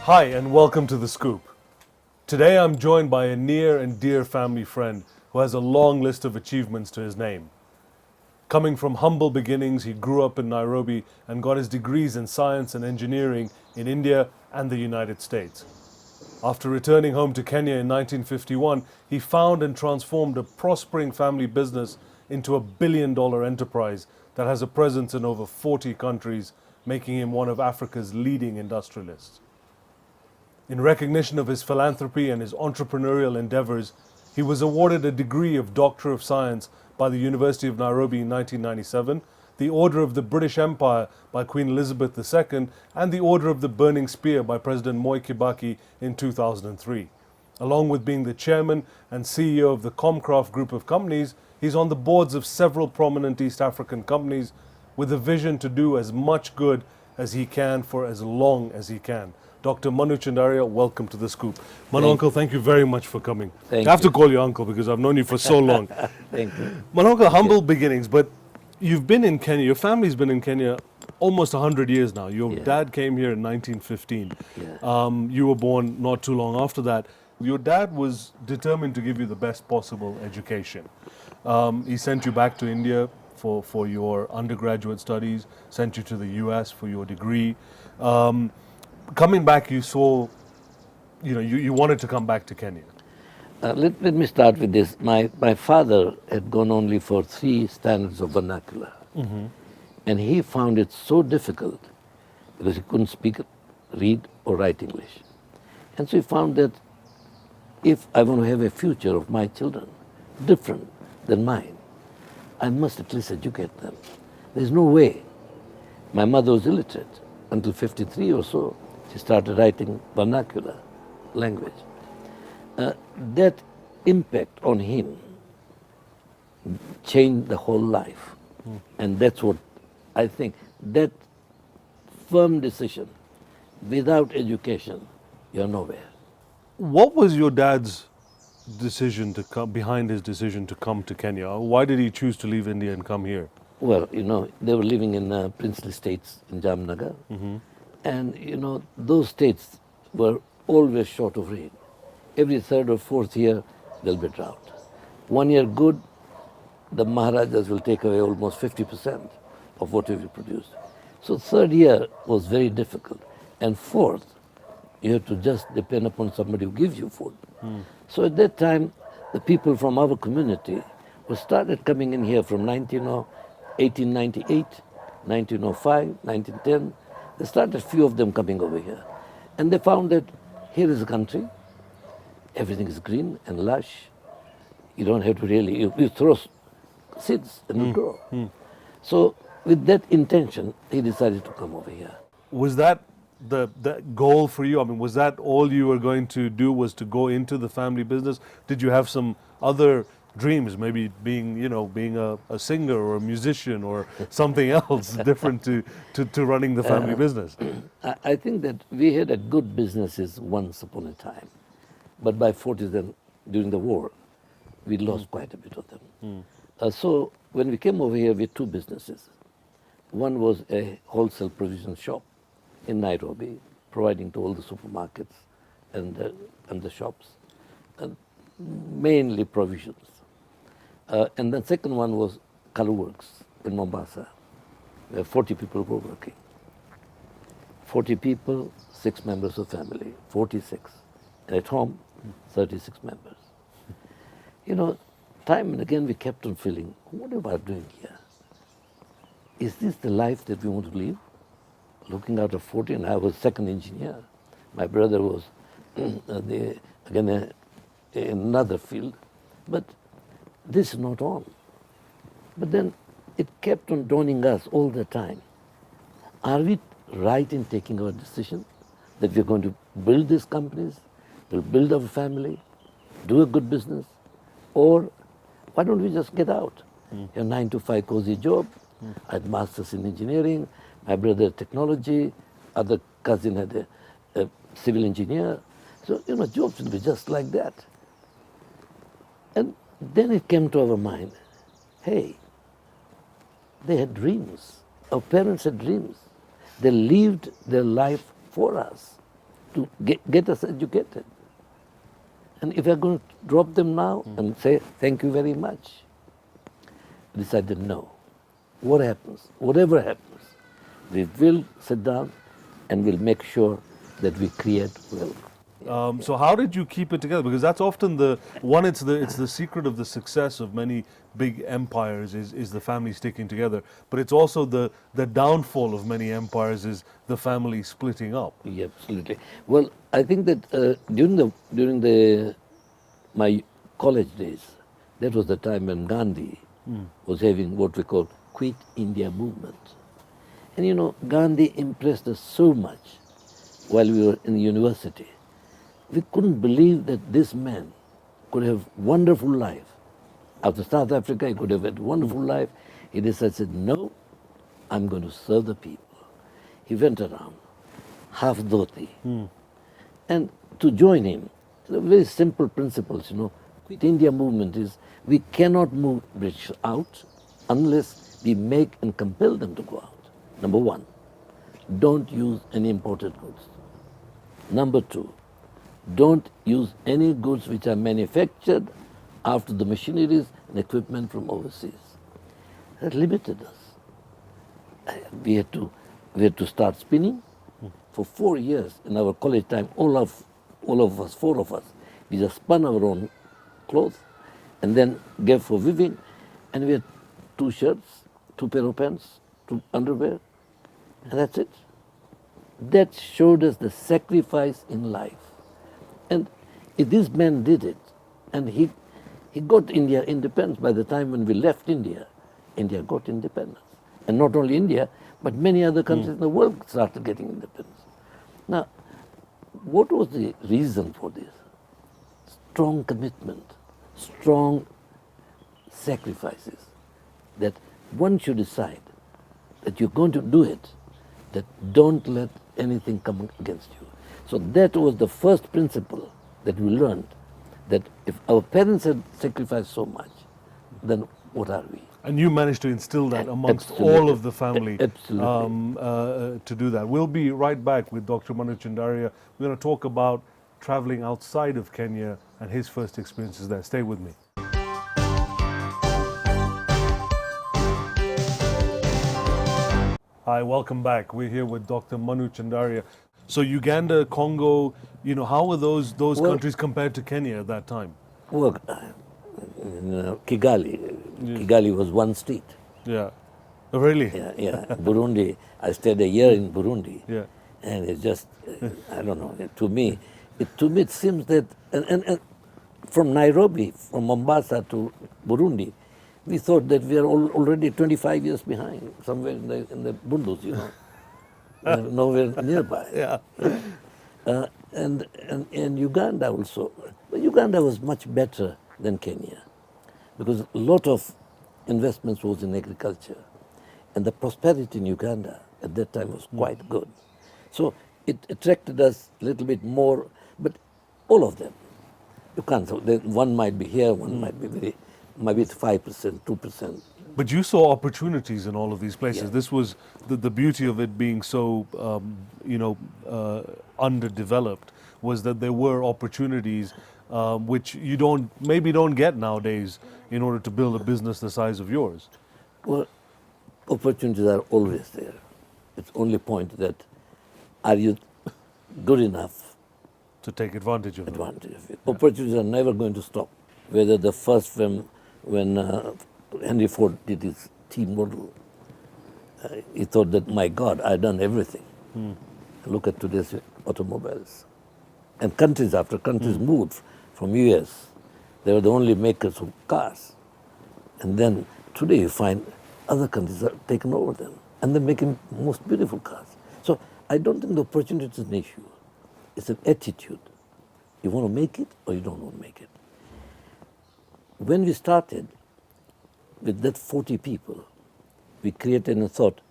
Hi, and welcome to The Scoop. Today I'm joined by a near and dear family friend who has a long list of achievements to his name. Coming from humble beginnings, he grew up in Nairobi and got his degrees in science and engineering in India and the United States. After returning home to Kenya in 1951, he found and transformed a prospering family business into a billion-dollar enterprise that has a presence in over 40 countries, making him one of Africa's leading industrialists. In recognition of his philanthropy and his entrepreneurial endeavors, he was awarded a degree of Doctor of Science by the University of Nairobi in 1997, the Order of the British Empire by Queen Elizabeth II, and the Order of the Burning Spear by President Moi Kibaki in 2003. Along with being the chairman and CEO of the Comcraft Group of companies, he's on the boards of several prominent East African companies with a vision to do as much good as he can for as long as he can. Dr. Manu Chandaria, welcome to The Scoop. Manu, Uncle, thank you very much for coming. Thank I have you. to call you Uncle because I've known you for so long. Thank you. Manu, Uncle, humble beginnings, but you've been in Kenya, your family's been in Kenya almost 100 years now. Your Yeah. dad came here in 1915. Yeah. You were born not too long after that. Your dad was determined to give you the best possible education. He sent you back to India for your undergraduate studies, sent you to the US for your degree. Coming back, you saw, you wanted to come back to Kenya. Let me start with this. My father had gone only for 3 standards of vernacular. And he found it so difficult because he couldn't speak, read, or write English. And so he found that if I want to have a future of my children different than mine, I must at least educate them. There's no way. My mother was illiterate until 53 or so. She started writing vernacular language. That impact on him changed the whole life. And that's what I think, that firm decision, without education, you're nowhere. What was your dad's decision to come, behind his decision to come to Kenya? Why did he choose to leave India and come here? Well, they were living in princely states in Jamnagar. And, those states were always short of rain. Every 3rd or 4th year, there'll be drought. 1 year good, the Maharajas will take away almost 50% of what we produce. So 3rd year was very difficult. And 4th, you have to just depend upon somebody who gives you food. So at that time, the people from our community were started coming in here from 1898, 1905, 1910. There started a few of them coming over here. And they found that here is a country, everything is green and lush. You don't have to really, you throw seeds and they grow. So with that intention, he decided to come over here. Was that the goal for you? I mean, was that all you were going to do, was to go into the family business? Did you have some other dreams, maybe being a singer or a musician or something else different to running the family business? I think that we had a good businesses once upon a time. But by 40s and during the war, we lost quite a bit of them. So when we came over here, we had 2 businesses. One was a wholesale provision shop in Nairobi, providing to all the supermarkets and the shops, mainly provisions. And the second one was color works in Mombasa, where 40 people were working. 40 people, 6 members of family, 46. And at home, 36 members. Time and again we kept on feeling, what am I doing here? Is this the life that we want to live? Looking out of 40, and I was second engineer. My brother was, in another field. But this is not on. But then it kept on dawning us all the time. Are we right in taking our decision that we're going to build these companies, we'll build our family, do a good business, or why don't we just get out? A 9-to-5 cozy job. I had masters in engineering, my brother technology, other cousin had a civil engineer. So, jobs will be just like that. And then it came to our mind, hey, they had dreams. Our parents had dreams. They lived their life for us. to get us educated. And if we're going to drop them now and say, thank you very much, I decided no. What happens, whatever happens, we will sit down and we'll make sure that we create wealth. So how did you keep it together? Because that's often it's the secret of the success of many big empires is the family sticking together. But it's also the downfall of many empires is the family splitting up. Yeah, absolutely. Well, I think that during my college days, that was the time when Gandhi was having what we call Quit India movement. And you know, Gandhi impressed us so much while we were in university. We couldn't believe that this man could have wonderful life. After South Africa, he could have had a wonderful life. He decided, no, I'm going to serve the people. He went around, half dhoti. And to join him, very simple principles, you know. Quit India movement is, we cannot move British out unless we make and compel them to go out. Number one, don't use any imported goods. Number two, don't use any goods which are manufactured after the machineries and equipment from overseas. That limited us. We had to start spinning. For 4 years in our college time, all of us, 4 of us, we just spun our own clothes and then gave for weaving, and we had 2 shirts, 2 pair of pants, 2 underwear, and that's it. That showed us the sacrifice in life. And if this man did it, and he got India independence. By the time when we left India, India got independence. And not only India, but many other countries in the world started getting independence. Now, what was the reason for this? Strong commitment, strong sacrifices, that one should decide that you're going to do it, that don't let anything come against you. So that was the first principle that we learned, that if our parents had sacrificed so much, then what are we? And you managed to instill that amongst Absolutely. all of the family Absolutely. to do that. We'll be right back with Dr. Manu Chandaria. We're going to talk about traveling outside of Kenya and his first experiences there. Stay with me. Hi, welcome back. We're here with Dr. Manu Chandaria. So Uganda, Congo, you know, how were those countries compared to Kenya at that time? Well, Kigali was one state. Yeah. Oh, really? Yeah. Burundi, I stayed a year in Burundi. Yeah. And it's just, I don't know, to me it seems that, and from Nairobi, from Mombasa to Burundi, we thought that we are already 25 years behind, somewhere in the Bundus, you know, nowhere nearby. Yeah. And Uganda also. But Uganda was much better than Kenya, because a lot of investments was in agriculture, and the prosperity in Uganda at that time was quite good. So it attracted us a little bit more, but all of them, you can't. So one might be here, one might be maybe 5%, 2%. But you saw opportunities in all of these places. Yeah. This was the beauty of it being so, underdeveloped, was that there were opportunities which you maybe don't get nowadays in order to build a business the size of yours. Well, opportunities are always there. It's only point that, are you good enough To take advantage of them. advantage of it? Opportunities are never going to stop. Whether the first film, when Henry Ford did his T model, he thought that, my God, I've done everything. Look at today's automobiles. And countries after countries moved from US. They were the only makers of cars. And then today you find other countries are taking over them. And they're making most beautiful cars. So I don't think the opportunity is an issue. It's an attitude. You want to make it or you don't want to make it. When we started with that 40 people, we created a thought,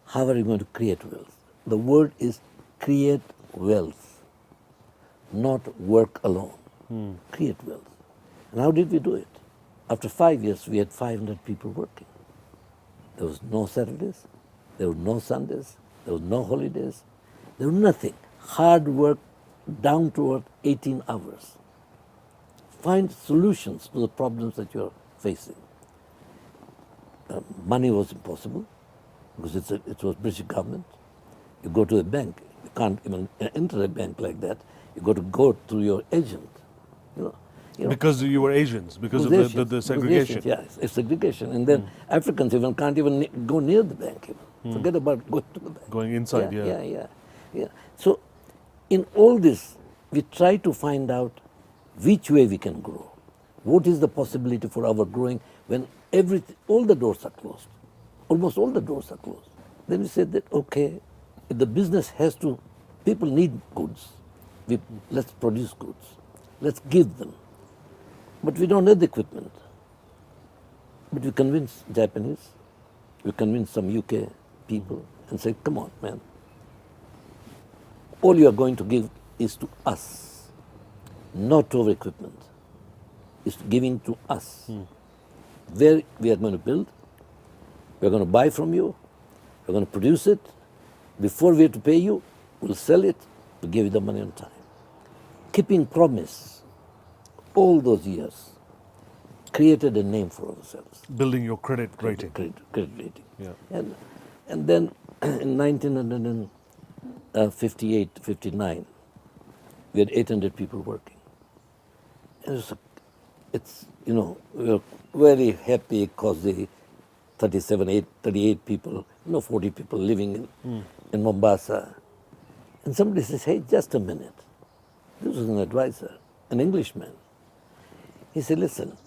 how are we going to create wealth? The word is create wealth, not work alone. Create wealth. And how did we do it? After 5 years, we had 500 people working. There was no Saturdays, there were no Sundays, there was no holidays, there was nothing. Hard work down to 18 hours. Find solutions to the problems that you're facing. Money was impossible because it was British government. You go to a bank, you can't even enter a bank like that. You got to go through your agent. You know, Because you were Asians, because of Asians, the because segregation. Asians, yeah, it's segregation. And then Africans even can't even go near the bank. Even. Forget about going to the bank. Going inside, Yeah. So in all this, we try to find out which way we can grow. What is the possibility for our growing when all the doors are closed? Almost all the doors are closed. Then we said that, okay, if the business has to, people need goods. Let's produce goods. Let's give them. But we don't have the equipment. But we convinced Japanese, we convinced some UK people and said, come on, man. All you are going to give is to us, not to our equipment. It's giving to us. Where we are going to build, we are going to buy from you, we are going to produce it. Before we have to pay you, we'll sell it, we'll give you the money on time. Keeping promise all those years created a name for ourselves. Building your credit rating. Credit rating. Yeah. And then in 1958, 59, we had 800 people working. And we were very happy because the 38 people, 40 people living in Mombasa. And somebody says, hey, just a minute. This was an advisor, an Englishman. He said, listen,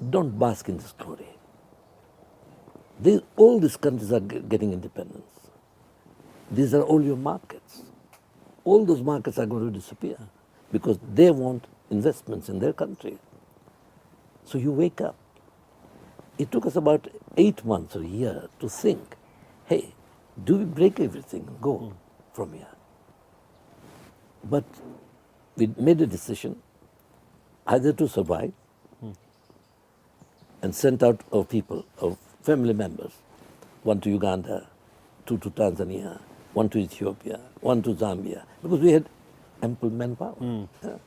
don't bask in this glory. All these countries are getting independence. These are all your markets. All those markets are going to disappear because they want investments in their country. So you wake up. It took us about 8 months or a year to think, hey, do we break everything and go from here? But we made a decision either to survive and sent out our people, our family members, one to Uganda, two to Tanzania, one to Ethiopia, one to Zambia, because we had ample manpower. Yeah.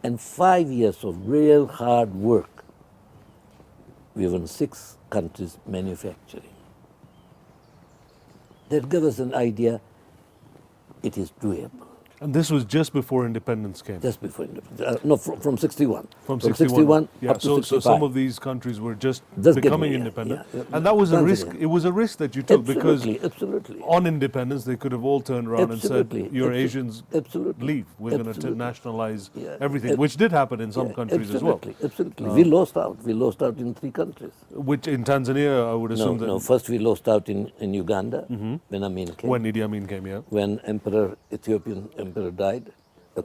And 5 years of real hard work, we were in 6 countries manufacturing. That gave us an idea it is doable. And this was just before independence came. Just before independence. No, from 61. From 61 up to 65. So some of these countries were just Just becoming getting, independent. yeah. And that was a risk. Tanzania. It was a risk that you took because Absolutely. on independence they could have all turned around Absolutely. and said, you're Asians, Absolutely. leave. We're going to Absolutely. nationalize Yeah. everything, which did happen in some countries as well. Absolutely. We lost out. We lost out in 3 countries. Which in Tanzania, I would assume that... No, first we lost out in Uganda when Amin came. When Idi Amin came, yeah. When Ethiopian Emperor died,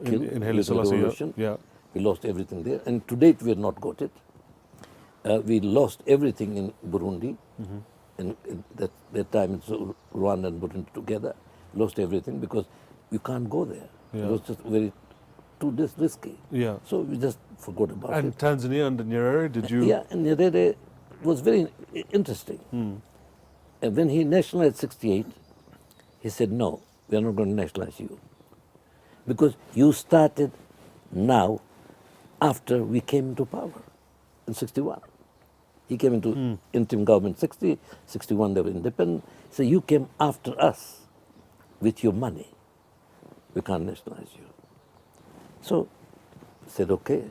killed In Haile due to the Selassie, revolution. yeah. We lost everything there. And to date, we have not got it. We lost everything in Burundi. And at that time, it's Rwanda and Burundi together. Lost everything because you can't go there. Yeah. It was just too risky. Yeah. So we just forgot about And it. Tanzania under Nyerere, did you... Yeah, and Nyerere was very interesting. And when he nationalized 68, he said, no, we are not going to nationalize you. Because you started now after we came into power in 61. He came into interim government 60, 61 they were independent. So you came after us with your money. We can't nationalize you. So I said, okay.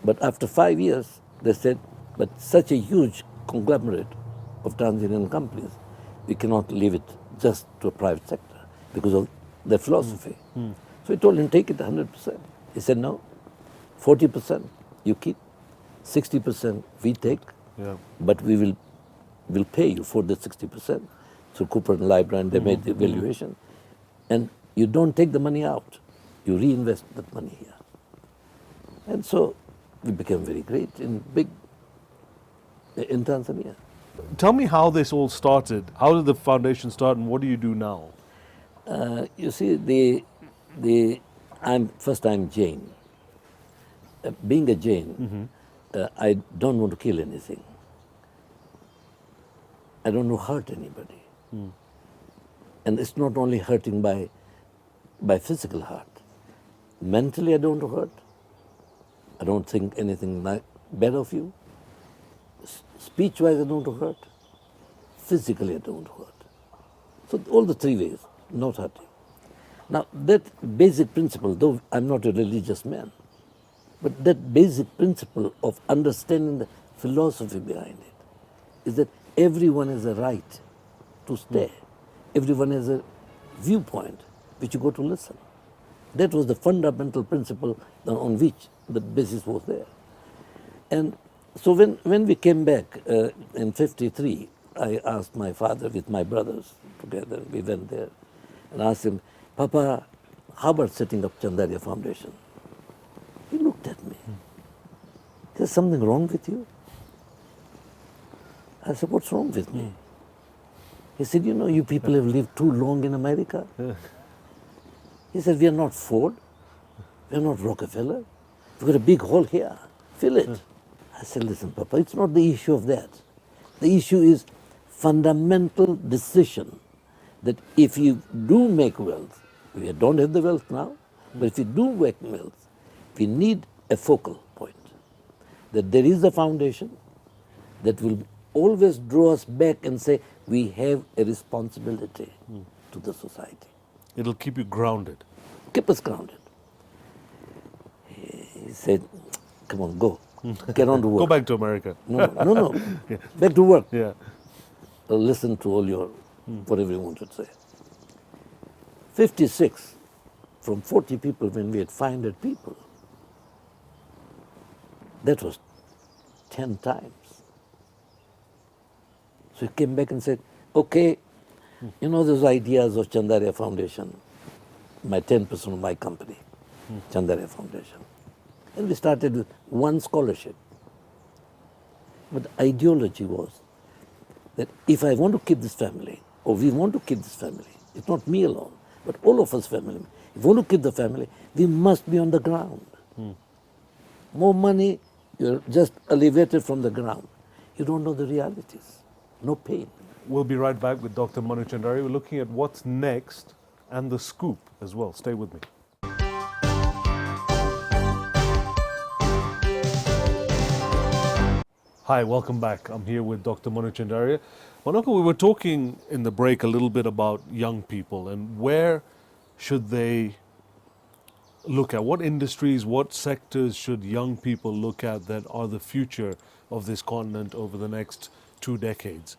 But after 5 years, they said, but such a huge conglomerate of Tanzanian companies, we cannot leave it just to a private sector because of their philosophy. So we told him, take it 100%. He said, no, 40% you keep, 60% we take, but we will pay you for the 60%. So Cooper and Libra, and they made the evaluation. And you don't take the money out. You reinvest that money here. And so we became very great in Tanzania. Tell me how this all started. How did the foundation start and what do you do now? You see, I'm Jain. Being a Jain, I don't want to kill anything. I don't want to hurt anybody. And it's not only hurting by physical hurt. Mentally, I don't hurt. I don't think anything bad of you. Speech-wise, I don't hurt. Physically, I don't hurt. So all the three ways, not hurting. Now, that basic principle, though I'm not a religious man, but that basic principle of understanding the philosophy behind it is that everyone has a right to stay. Everyone has a viewpoint which you go to listen. That was the fundamental principle on which the basis was there. And so when we came back in 53, I asked my father with my brothers together, we went there and asked him, Papa, how about setting up Chandaria Foundation? He looked at me. Is there something wrong with you? I said, what's wrong with me? He said, you know, you people have lived too long in America. He said, we are not Ford. We are not Rockefeller. We've got a big hole here. Fill it. I said, listen, Papa, it's not the issue of that. The issue is fundamental decision that if you do make wealth, we don't have the wealth now, but if you do make wealth, we need a focal point. That there is a foundation that will always draw us back and say, we have a responsibility to the society. It'll keep you grounded. Keep us grounded. He said, come on, go. Get on to work. Go back to America. No. Yeah. Back to work. Yeah. Listen to all your, whatever you want to say. 56, from 40 people when we had 500 people, that was 10 times. So he came back and said, okay, you know those ideas of Chandaria Foundation, my 10% of my company, Chandaria Foundation. And we started with one scholarship. But the ideology was that if I want to keep this family, or we want to keep this family, it's not me alone, but all of us family, if we want to keep the family, we must be on the ground. More money, you're just elevated from the ground. You don't know the realities. No pain. We'll be right back with Dr. Manu Chandaria. We're looking at what's next and the scoop as well. Stay with me. Hi, welcome back. I'm here with Dr. Manu Chandaria. Manoko, we were talking in the break a little bit about young people and where should they look at? What industries, what sectors should young people look at that are the future of this continent over the next 2 decades?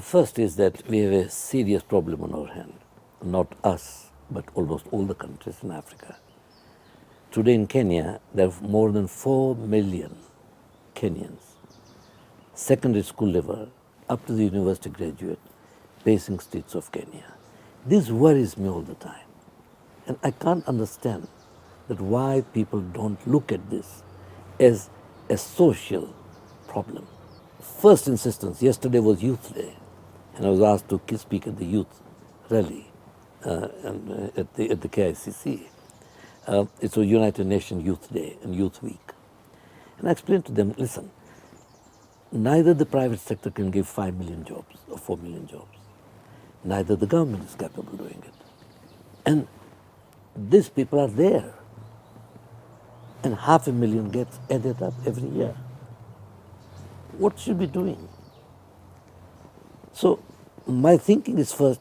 First is that we have a serious problem on our hand. Not us, but almost all the countries in Africa. Today in Kenya, there are more than 4 million Kenyans, secondary school level, up to the university graduate, facing streets of Kenya. This worries me all the time. And I can't understand that why people don't look at this as a social problem. First insistence, yesterday was Youth Day, and I was asked to speak at the youth rally at the KICC. It's a United Nations Youth Day and Youth Week. And I explained to them, listen, neither the private sector can give 5 million jobs or 4 million jobs. Neither the government is capable of doing it. And these people are there. And 500,000 gets added up every year. What should we be doing? So my thinking is first,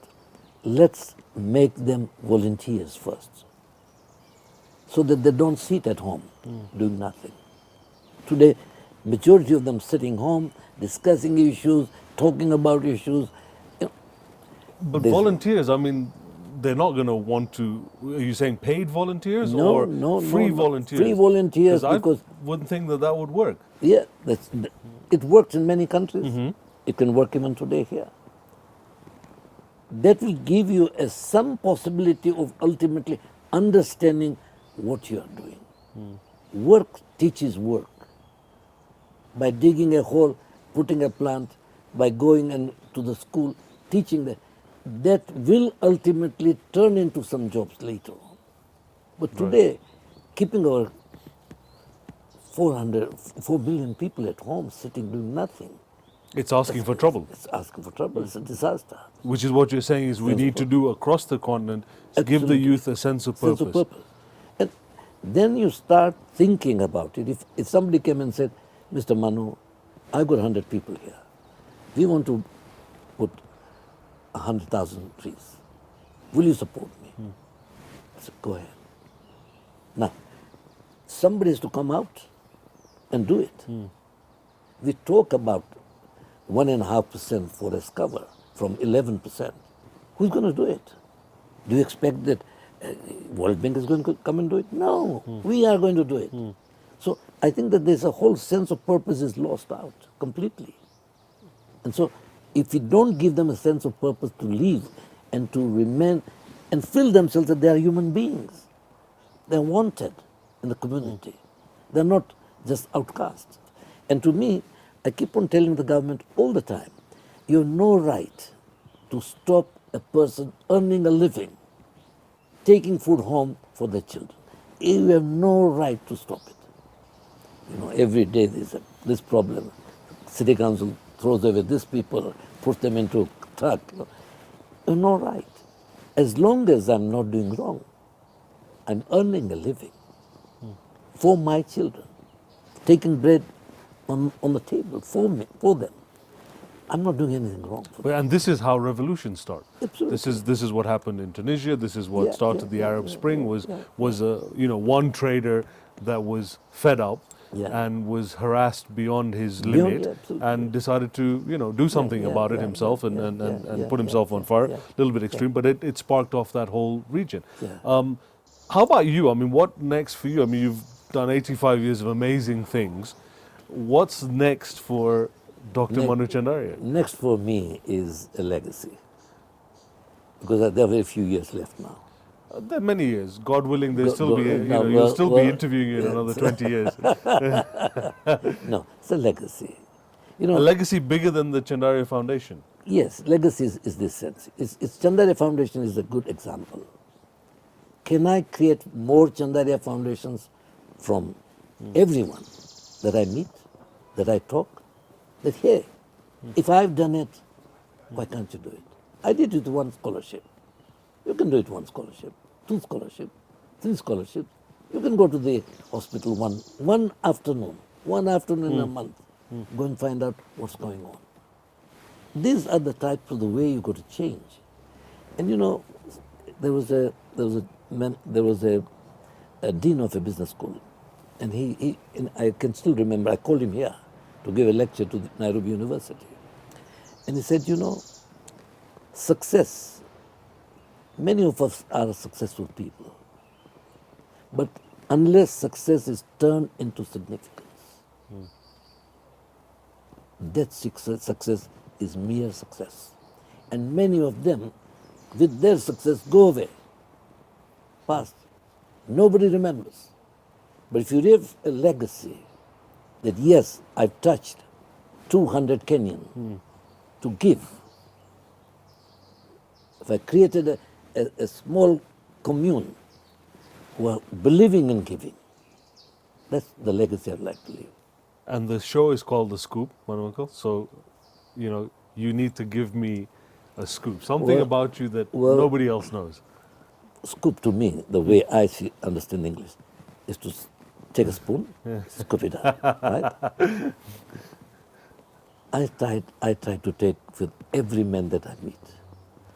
let's make them volunteers first, so that they don't sit at home doing nothing. Today, majority of them sitting home, discussing issues, talking about issues. You know, But volunteers, I mean, they're not going to want to, are you saying paid volunteers or free volunteers? Free volunteers, because I wouldn't think that that would work. yeah, it works in many countries. It can work even today here. That will give you some possibility of ultimately understanding what you are doing. Work teaches work. By digging a hole, putting a plant, by going to the school, teaching that will ultimately turn into some jobs later on. But today, keeping our 4 billion people at home sitting doing nothing. It's asking for trouble, It's asking for trouble. It's a disaster. which is what you're saying is we Sense of need to do across the continent to give the Absolutely. youth a sense of Sense purpose. of purpose. And then you start thinking about it. If somebody came and said, Mr. Manu, I've got 100 people here. We want to put 100,000 trees. Will you support me? I said, go ahead. Now, somebody has to come out and do it. We talk about 1.5% forest cover from 11%. Who's going to do it? Do you expect that World Bank is going to come and do it? No, we are going to do it. So I think that there's a whole sense of purpose is lost out completely. And so if we don't give them a sense of purpose to live and to remain and feel themselves that they are human beings, they're wanted in the community. They're not just outcasts. And to me, I keep on telling the government all the time, you have no right to stop a person earning a living, taking food home for their children. You have no right to stop it. You know, every day there's this problem. City council throws away these people, puts them into a truck. You have no right. As long as I'm not doing wrong, I'm earning a living for my children, taking bread on the table for me, for them. I'm not doing anything wrong for them. And this is how revolutions start. Absolutely. This is what happened in Tunisia. This is what Yeah, started yeah, the yeah, Arab yeah, Spring. yeah, Was one trader that was fed up Yeah. and was harassed beyond his Beyond, limit yeah, absolutely. and decided to do something yeah, about it yeah, himself yeah, and yeah, put yeah, himself on yeah, fire. yeah, A little bit extreme, but it sparked off that whole region. Yeah. How about you? I mean, what next for you? I mean, you've done 85 years of amazing things. What's next for Dr. Ne- Manu Chandaria? Next for me is a legacy, because there are very few years left now. There are many years. God willing, there'll Go- still go- be, no, you'll well- still be well, interviewing you in another 20 years. No, it's a legacy. You A know, legacy bigger than the Chandaria Foundation. yes, legacy is this sense. It's Chandaria Foundation is a good example. Can I create more Chandaria Foundations from everyone that I meet, that I talk, that hey, if I've done it, why can't you do it? I did it with one scholarship. You can do it one scholarship, two scholarships, three scholarships. You can go to the hospital one afternoon in a month, go and find out what's going on. These are the types of the way you got to change. And you know, there was a dean of a business school, and and I can still remember. I called him here to give a lecture to Nairobi University, and he said, you know, success. Many of us are successful people, but unless success is turned into significance, that success is mere success. And many of them, with their success, go away, past. Nobody remembers. But if you leave a legacy that, yes, I've touched 200 Kenyan to give, if I created a small commune who are believing in giving, that's the legacy I'd like to leave. And the show is called The Scoop, Manu Uncle. So, you need to give me a scoop. Something Well- about you that well- nobody else knows. Scoop to me, the way I understand English, is to take a spoon, scoop it up, right? I try to take with every man that I meet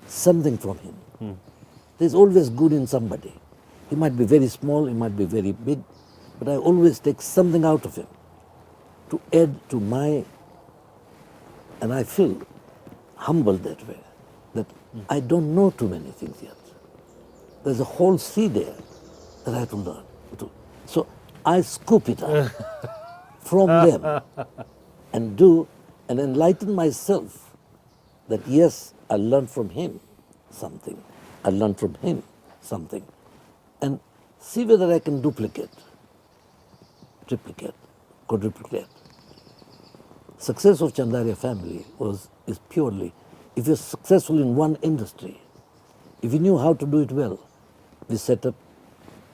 something from him. There's always good in somebody. He might be very small, he might be very big, but I always take something out of him to add to my, and I feel humbled that way, that I don't know too many things yet. There's a whole sea there that I have to learn. So I scoop it up from them and enlighten myself that yes, I learned from him something. I learned from him something. And see whether I can duplicate, triplicate, quadruplicate. Success of Chandaria family is purely, if you're successful in one industry, if you knew how to do it well, we set up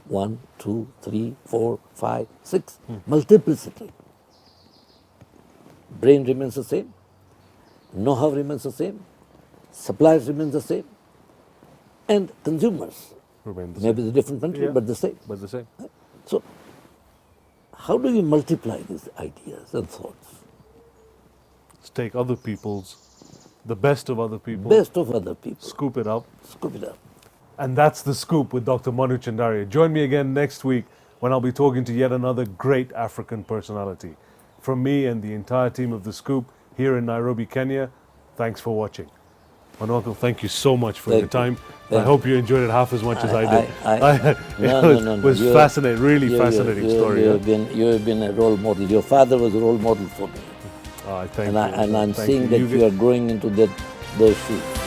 1, 2, 3, 4, 5, 6, multiplicity. Brain remains the same, know-how remains the same, suppliers remains the same, and consumers, Remain the maybe the different country, Yeah. but the same. But the same. So, how do you multiply these ideas and thoughts? Let's take other people's, the best of other people, Best of other people, scoop it up. scoop it up. And that's The Scoop with Dr. Manu Chandaria. Join me again next week when I'll be talking to yet another great African personality. From me and the entire team of The Scoop here in Nairobi, Kenya, thanks for watching. Manu Uncle, thank you so much for your Thank you. time. I Thank hope you enjoyed it half as much as I did. No. It was You- fascinating, really fascinating story. You have been a role model. Your father was a role model for me. I thank And, you. and I'm Thank seeing that You you are growing into those shoes.